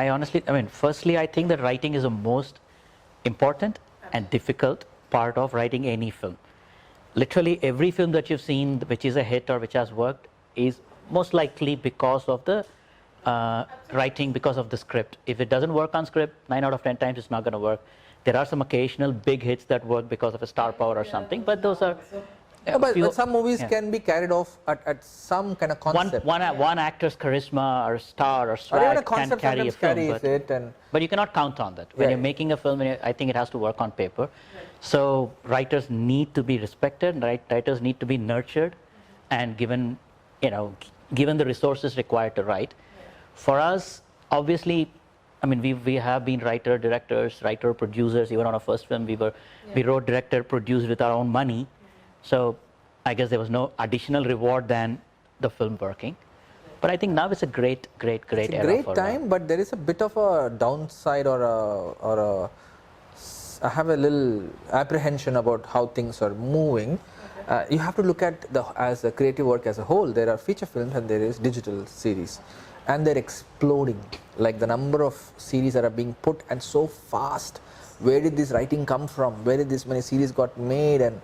I honestly, firstly, I think that writing is the most important and difficult part of writing any film. Literally every film that you've seen which is a hit or which has worked is most likely because of the writing, because of the script. If it doesn't work on script, 9 out of 10 times it's not going to work. There are some occasional big hits that work because of a star power or something, but those are... No, but some movies can be carried off at some kind of concept. One actor's charisma or star or swag can carry a film, but you cannot count on that. When you're making a film, I think it has to work on paper. Right. So writers need to be respected, writers need to be nurtured and given the resources required to write. For us, obviously, we have been writer, directors, writer, producers. Even on our first film, we wrote, director, produced with our own money. So I guess there was no additional reward than the film working. But I think now it's a great era for It's a great time, but there is a bit of a downside I have a little apprehension about how things are moving. Okay. You have to look at as a creative work as a whole. There are feature films and there is digital series. And they're exploding. Like the number of series that are being put and so fast. Where did this writing come from? Where did this many series got made? And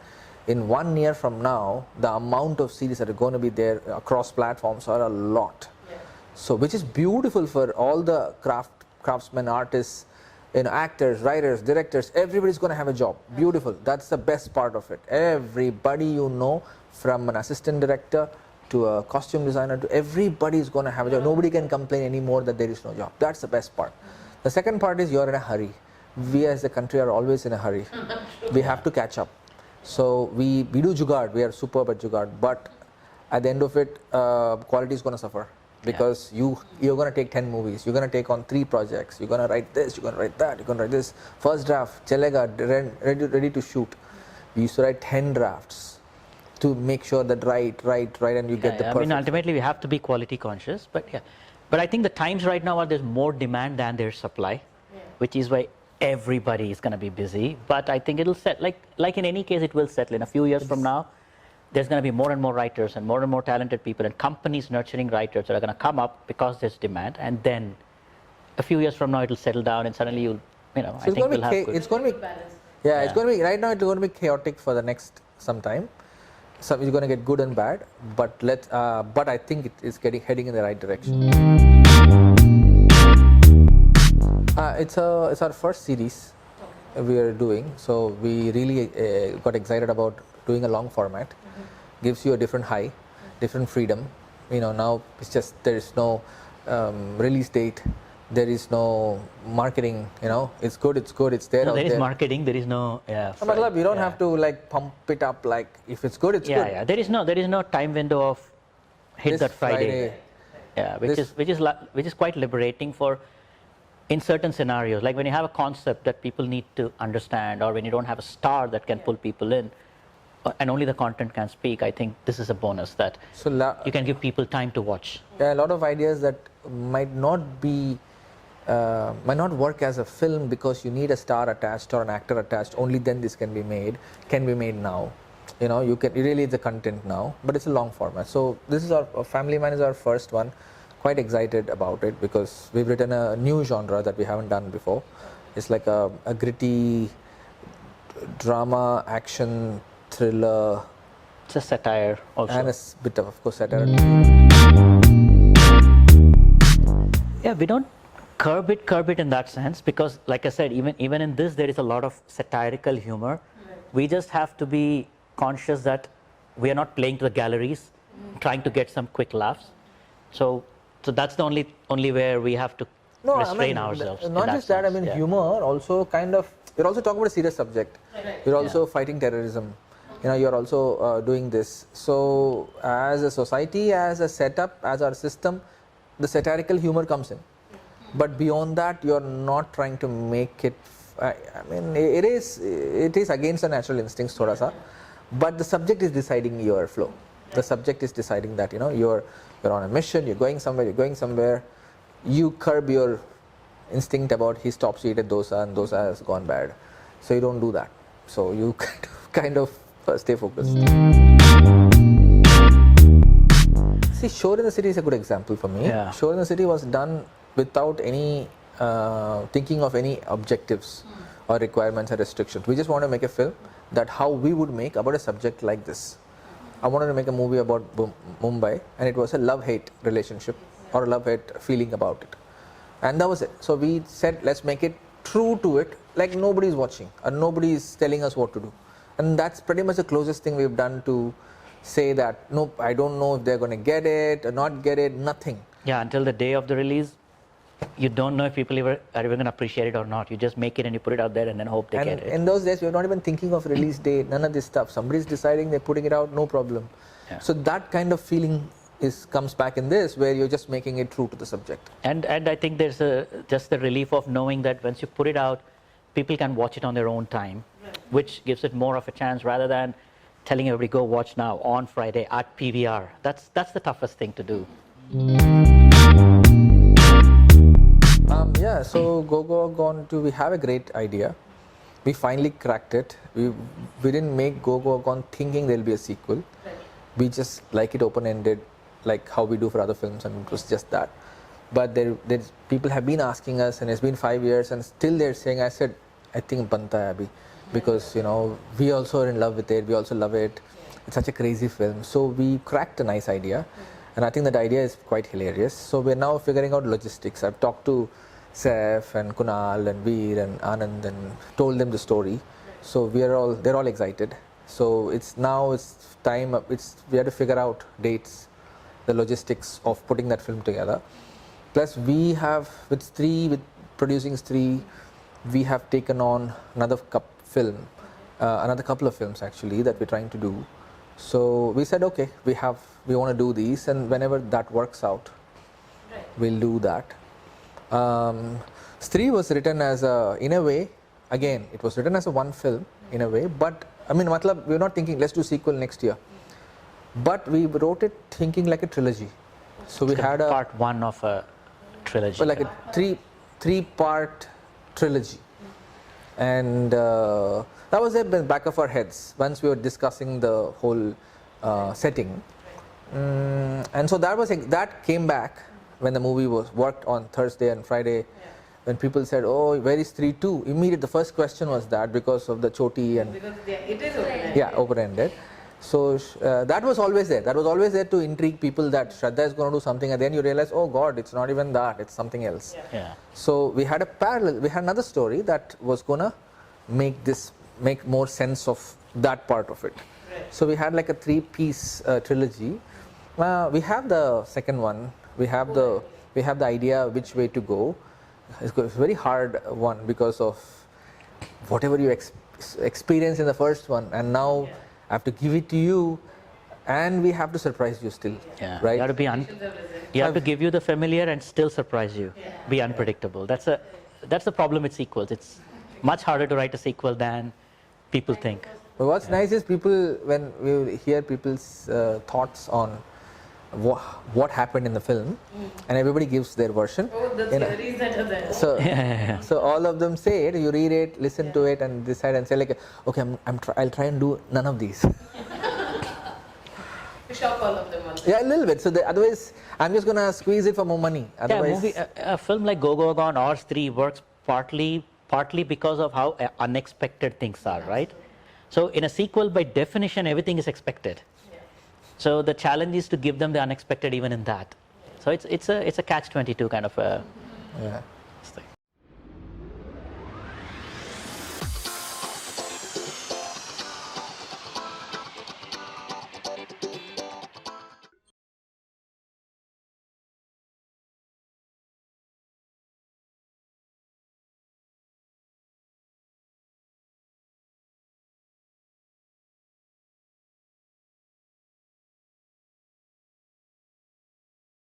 in 1 year from now, the amount of series that are going to be there across platforms are a lot. Yeah. So, which is beautiful for all the craftsmen, artists, actors, writers, directors. Everybody's going to have a job. Beautiful. That's the best part of it. Everybody from an assistant director to a costume designer to everybody is going to have a job. Nobody can complain anymore that there is no job. That's the best part. The second part is you're in a hurry. We as a country are always in a hurry. We have to catch up. So we do jugaad, we are superb at jugaad, but at the end of it, quality is going to suffer because you're going to take 10 movies, you're going to take on 3 projects, you're going to write this, you're going to write that, you're going to write this. First draft, chalega, ready to shoot. We used to write 10 drafts to make sure that right, and you get the perfect. Ultimately we have to be quality conscious, but I think the times right now are there's more demand than there's supply, which is why everybody is going to be busy, but I think it'll set like in any case it will settle. In a few years from now, there's going to be more and more writers and more talented people and companies nurturing writers that are going to come up because there's demand, and then a few years from now it'll settle down and suddenly I think we'll have good. It's going to be it's going to be right now. It's going to be chaotic for the next some time. So it's going to get good and bad, but but I think it is heading in the right direction. It's our first series we are doing, so we really got excited about doing a long format. Gives you a different high, different freedom. Now it's just there is no release date, there is no marketing. It's good, it's there. No, there is marketing. There is no. You don't have to pump it up. If it's good, it's good. Yeah. There is no time window of hit that Friday. Yeah, which is quite liberating for. In certain scenarios, like when you have a concept that people need to understand, or when you don't have a star that can pull people in, and only the content can speak, I think this is a bonus that you can give people time to watch. Yeah, a lot of ideas that might not work as a film because you need a star attached or an actor attached. Only then this can be made now. You can really the content now, but it's a long format. So this is our Family Man is our first one. Quite excited about it because we've written a new genre that we haven't done before. It's like a gritty drama, action, thriller. It's a satire also. And a bit of course, satire. Yeah, we don't curb it in that sense because, like I said, even in this there is a lot of satirical humor. We just have to be conscious that we are not playing to the galleries, trying to get some quick laughs. So that's the only where we have to restrain ourselves. Not just that, humor also you're also talking about a serious subject. You're also fighting terrorism. You're also doing this. So as a society, as a setup, as our system, the satirical humor comes in. But beyond that, you're not trying to make it, it is against the natural instincts, thoda sa. But the subject is deciding your flow. The subject is deciding that, you're on a mission, you're going somewhere, you curb your instinct about he stops to eat at dosa and dosa has gone bad. So you don't do that. So you kind of stay focused. See, Shore in the City is a good example for me. Yeah. Shore in the City was done without any thinking of any objectives or requirements or restrictions. We just want to make a film that how we would make about a subject like this. I wanted to make a movie about Mumbai, and it was a love-hate relationship or a love-hate feeling about it. And that was it. So we said, let's make it true to it, like nobody's watching or nobody is telling us what to do. And that's pretty much the closest thing we've done to say that, nope, I don't know if they're going to get it or not get it, nothing. Yeah, until the day of the release, you don't know if people are even going to appreciate it or not. You just make it and you put it out there and then hope they get it. In those days, we were not even thinking of release date, none of this stuff. Somebody's deciding, they're putting it out, no problem. Yeah. So that kind of feeling comes back in this, where you're just making it true to the subject. And I think there's just the relief of knowing that once you put it out, people can watch it on their own time, which gives it more of a chance rather than telling everybody, go watch now on Friday at PVR. That's the toughest thing to do. Yeah, so Go Gone 2, we have a great idea. We finally cracked it. We didn't make Go Gone thinking there'll be a sequel. Right. We just like it open-ended, like how we do for other films, and it was just that. But there's people have been asking us, and it's been 5 years, and still they're saying, I said, I think banta hai abhi, because we also are in love with it, we also love it. It's such a crazy film. So we cracked a nice idea, and I think that idea is quite hilarious. So we're now figuring out logistics. I've talked to Saif and Kunal and Veer and Anand and told them the story. So they're all excited. So it's time. We have to figure out dates, the logistics of putting that film together. Plus we have with producing Stree, we have taken on another couple of films actually that we're trying to do. So we said, okay, we want to do these, and whenever that works out, we'll do that. Stree was written as in a way, again, it was written as a one film in a way, but I mean, we're not thinking let's do sequel next year, but we wrote it thinking like a trilogy. So we had part one of a trilogy. Well, like a three-part trilogy, and that was in the back of our heads once we were discussing the whole setting, and so that came back when the movie was worked on Thursday and Friday. When people said, oh, where is Stree 2? Immediate, the first question was that, because of the choti and because it is open-ended. Yeah, open-ended. So that was always there. That was always there to intrigue people that Shraddha is going to do something, and then you realize, oh God, it's not even that, it's something else. Yeah. So we had another story that was going to make more sense of that part of it. Right. So we had like a 3-piece trilogy. We have the second one. We have the idea which way to go. It's a very hard one because of whatever you experience in the first one, and now I have to give it to you, and we have to surprise you still. Yeah. Right? You have to you have to give you the familiar and still surprise you. Yeah. Be unpredictable. That's the problem with sequels. It's much harder to write a sequel than people think. But what's nice is when we hear people's thoughts on what happened in the film, and everybody gives their version. Oh, the theories that are there. So all of them say it, you read it, listen to it, and decide and say like, okay, I'll try and do none of these. You shock all of them also. Yeah, a little bit. So otherwise, I'm just gonna squeeze it for more money. Otherwise, a film like Go Gone or Stree works partly because of how unexpected things are, right? So in a sequel, by definition, everything is expected. So the challenge is to give them the unexpected even in that. So it's a catch-22 kind of a. Yeah.